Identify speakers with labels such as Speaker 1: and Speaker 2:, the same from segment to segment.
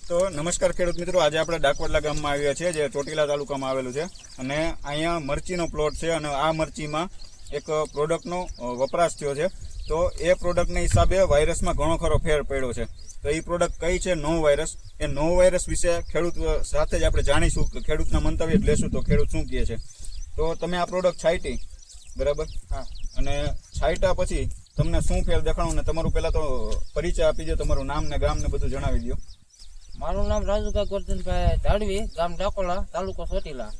Speaker 1: તો નમસ્કાર ખેડૂત મિત્રો, આજે આપણે ડાકોટલા ગામમાં આવ્યા છીએ જે ચોટીલા તાલુકામાં આવેલું છે અને અહીંયા મરચીનો પ્લોટ છે અને આ મરચીમાં એક પ્રોડક્ટનો વપરાશ થયો છે. તો એ પ્રોડક્ટના હિસાબે વાયરસમાં ઘણો ખરો ફેર પડ્યો છે. તો એ પ્રોડક્ટ કઈ છે? નો વાયરસ. એ નો વાયરસ વિશે ખેડૂત સાથે જ આપણે જાણીશું કે ખેડૂતના મંતવ્ય લેશું તો ખેડૂત શું કહે છે. તો તમે આ પ્રોડક્ટ છાંટી, બરાબર?
Speaker 2: હા.
Speaker 1: અને છાંટ્યા પછી તમને શું ફેર દેખાણું ને તમારું પહેલા તો પરિચય આપી દો, તમારું નામ ને ગામ ને બધું જણાવી દો.
Speaker 2: મારું નામ રાજુભાઈ ગોરધનભાઈ ધાડવી, ગામ ડાકોલા, તાલુકો ચોટીલા.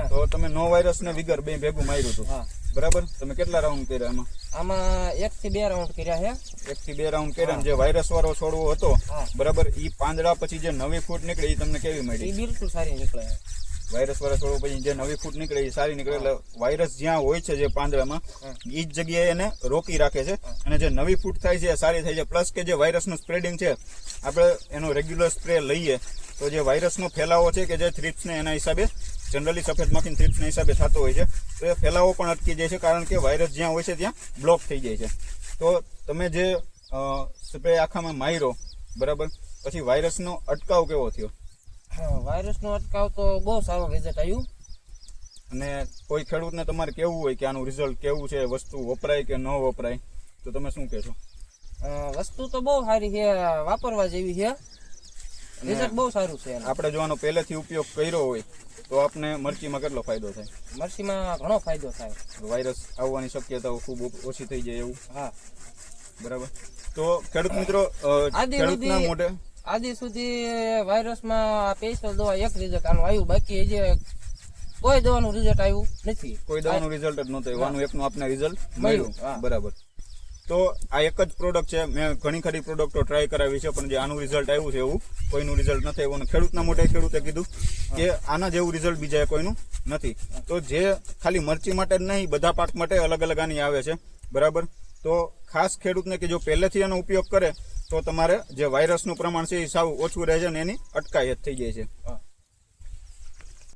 Speaker 1: તો તમે નો વાયરસ ને વિગર બે ભેગું માર્યું હતું,
Speaker 2: હા
Speaker 1: બરાબર? તમે કેટલા રાઉન્ડ કર્યા એમાં?
Speaker 2: આમાં 1 થી 2 રાઉન્ડ કર્યા છે.
Speaker 1: 1 થી 2 રાઉન્ડ કર્યા. જે વાયરસ વાળો છોડવો હતો,
Speaker 2: હા,
Speaker 1: બરાબર, ઈ પાંદડા પછી જે નવી ફૂટ નીકળી એ તમને કેવી
Speaker 2: એ
Speaker 1: મળી?
Speaker 2: બિલકુલ સારી નીકળે.
Speaker 1: વાયરસ વાળો છોડવો પછી જે નવી ફૂટ નીકળે એ સારી નીકળે. એટલે વાયરસ જ્યાં હોય છે જે પાંદડામાં એ જ જગ્યાએ એને રોકી રાખે છે અને જે નવી ફૂટ થાય છે એ સારી થાય છે. પ્લસ કે જે વાયરસનું સ્પ્રેડિંગ છે, આપણે એનો રેગ્યુલર સ્પ્રે લઈએ તો જે વાયરસનો ફેલાવો છે કે જે થ્રિપ્સને એના હિસાબે જનરલી સફેદ માખી થ્રિપ્સના હિસાબે થતો હોય છે, તો એ ફેલાવો પણ અટકી જાય છે, કારણ કે વાયરસ જ્યાં હોય છે ત્યાં બ્લોક થઈ જાય છે. તો તમે જે સ્પ્રે આખામાં માર્યો, બરાબર, પછી વાયરસનો અટકાવ કેવો થયો?
Speaker 2: વાયરસનો અટકાવ તો બહુ સારો રિઝલ્ટ આવ્યું.
Speaker 1: અને કોઈ ખેડૂતને તમારે કેવું હોય કે આનું રિઝલ્ટ કેવું છે, વસ્તુ વપરાય કે ન વપરાય, તો તમે શું કહેશો?
Speaker 2: વસ્તુ તો બહુ સારી છે, વાપરવા જેવી છે. રિઝલ્ટ બહુ સારું છે.
Speaker 1: આપણે જો આનો પહેલેથી ઉપયોગ કર્યો હોય તો આપને મરચીમાં કેટલો ફાયદો થાય?
Speaker 2: મરચીમાં ઘણો ફાયદો થાય.
Speaker 1: વાયરસ આવવાની શક્યતાઓ ખૂબ ઓછી થઈ જાય એવું?
Speaker 2: હા,
Speaker 1: બરાબર. તો ખેડૂત મિત્રો, ખેડૂતના મોઢે
Speaker 2: આદિ સુધી વાયરસમાં સ્પેશિયલ દવા એક રિઝલ્ટ આનું આવ્યું, બાકી જે કોઈ દવાનું રિઝલ્ટ આવ્યું નથી.
Speaker 1: કોઈ દવાનું રિઝલ્ટ જ નહોતું આવ્યું, આનું એકનું આપને રિઝલ્ટ
Speaker 2: મળ્યું.
Speaker 1: મળ્યું, બરાબર. તો આ એક જ પ્રોડક્ટ છે. મેં ઘણી ખરી પ્રોડક્ટો ટ્રાય કરાવી છે, પણ જે આનું રિઝલ્ટ આવ્યું છે એવું કોઈનું રિઝલ્ટ નથી આવ્યું. અને ખેડૂતના મોઢે ખેડૂતે કીધું કે આના જેવું રિઝલ્ટ બીજા કોઈનું નથી. તો જે ખાલી મરચી માટે જ નહીં, બધા પાક માટે અલગ અલગ આની આવે છે, બરાબર. તો ખાસ ખેડૂતને કે જો પહેલેથી એનો ઉપયોગ કરે તો તમારે જે વાયરસનું પ્રમાણ છે એ સાવ ઓછું રહે છે અને એની અટકાયત થઈ જાય છે.